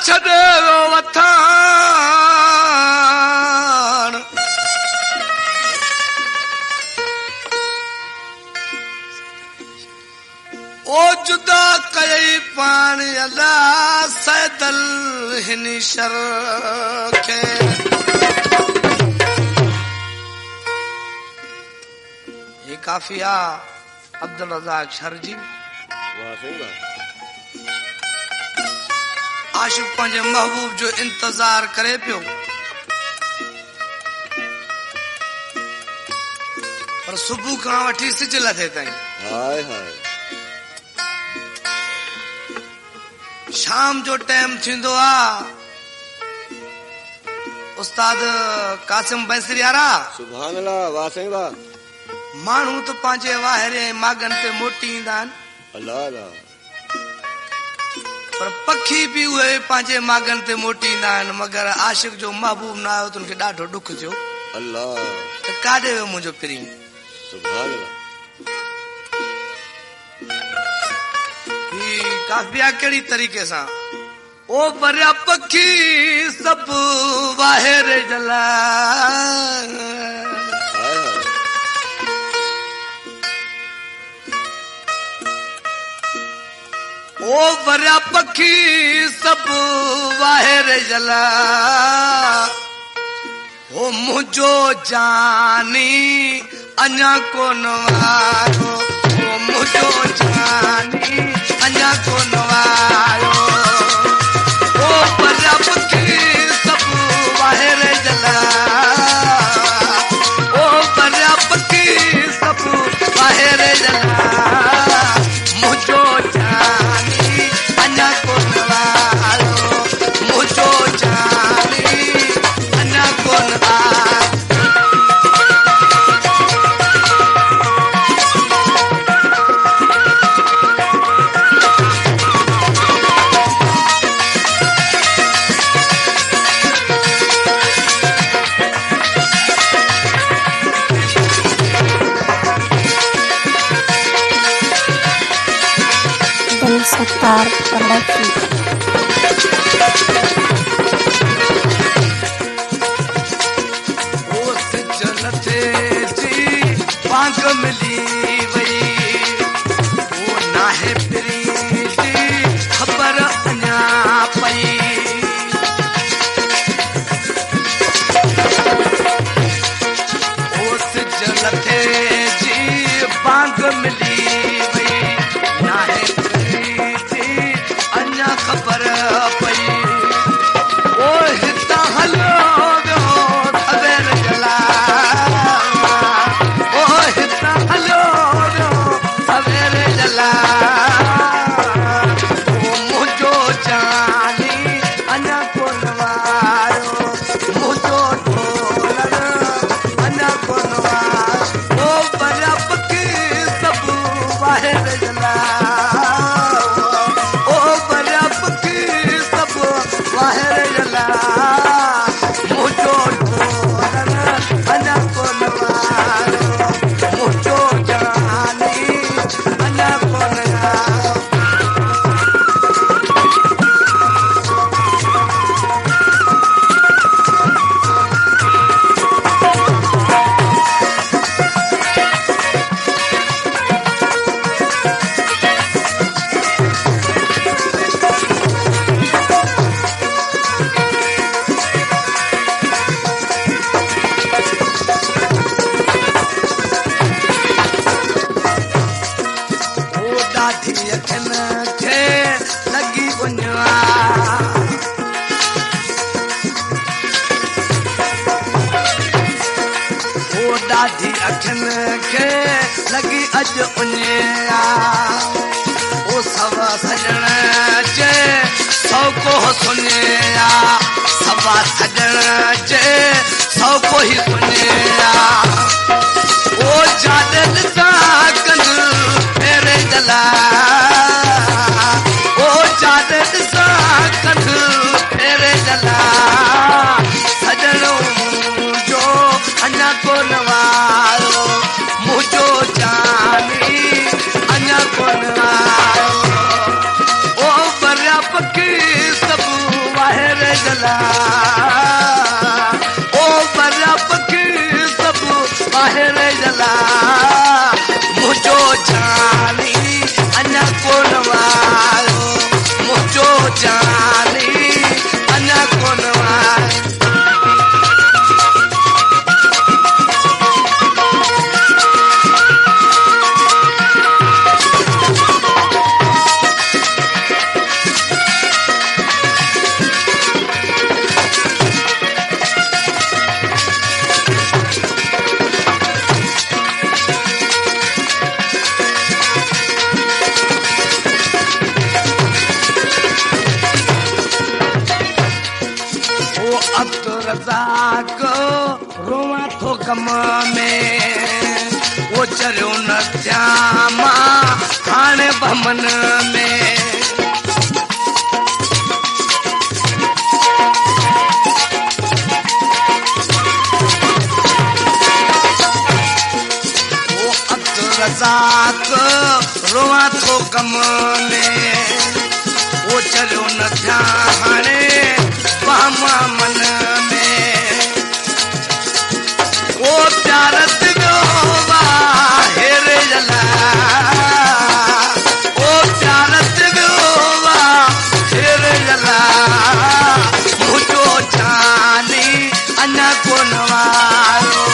छॾे वठान ओ जुदा कई पाण अला सैदल हिन शर खे ये काफिया अब्दुल रज़ाक शर जी आशिक़ पंहिंजे महबूब जो इंतजार करे पियो पर सुबह खां वठी सिज लथे ताईं हाय हाय शाम जो टाइम थींदो आ उस्ताद कासिम बैसरियारा सुभान अल्लाह वाह साईं वाह माण्हू त पंहिंजे वाहिरे मागन ते मोटी ईंदा आहिनि अल्लाह अल्लाह पर पखी भी उहे पंहिंजे मागन ते मोटी ईंदा आहिनि मगर आशिक़ जो महबूब न आयो त उनखे ॾाढो ॾुख थियो अल्लाह त काॾे वियो मुंहिंजो पिरी सुभान अल्लाह ही काफ़िया कहिड़ी तरीक़े सां ओ परिया पखी सभु वाहिरे जला हाय हाय ओ परिया पखी सभु वाहिरे जला ओ मुंहिंजो जानी अञा कोन वारो ओ मुंहिंजो जानी अञा कोन वारो ओ परिया पखी सभु वाहिरे जला ओ परिया पखी सभु वाहिरे जला मुंहिंजो जानी अञा कोन वारो मुंहिंजो जानी अञा कोन वारो सत्तार प्रोडक्शन पांग मिली वई वो नाहे पिरी ख़बर अञा पई ओस जलथे जी पांग मिली वई नाहे पिरी अञा ख़बर पई ओ हितां हलो सवेर जला सवेरे जला मुंहिंजो जानी अञा कोन वारो मुंहिंजो ढोलर अञा कोन वारो ओ परिया पखी सभु वाहिरे जला ओ परिया पखी सभु वाहिरे जला मुंहिंजो ढोलर अञा कोन वारो मुंहिंजो जानी अञा कोन वारो ॾाढी अखियुनि खे लॻी अॼु उञा ओ सवा सजण जे सौ को सुञा सवा सजण जे सौ को ई सुञा ओ जाॾे ॾिसां कंद फेरे जला ओ जाॾे ॾिसां कंद फेरे जला सजणो जो अञा कोन वारो मुंहिंजो जानी अञा कोन वारो ओ परिया पखी सभु रज़ाक रोवां थो कम में वो चरियो न थिया मां हाणे बमन में रज़ाक रोवां थो कम में वो चलियो न थिया हाणे मन में वो प्यारत वियो हेरे जला वो प्यारत वियो हेरे जला मुंहिंजो जानी अञा कोन वारो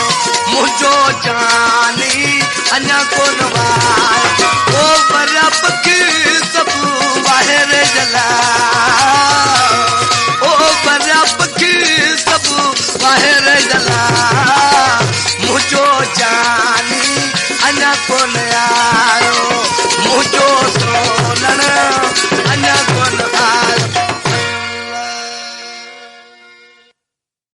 मुंहिंजो जानी अञा कोन वारो वो बरब की सभु ॿाहिरि जला ॿाहिरि जला मुंहिंजो जानी अञा कोन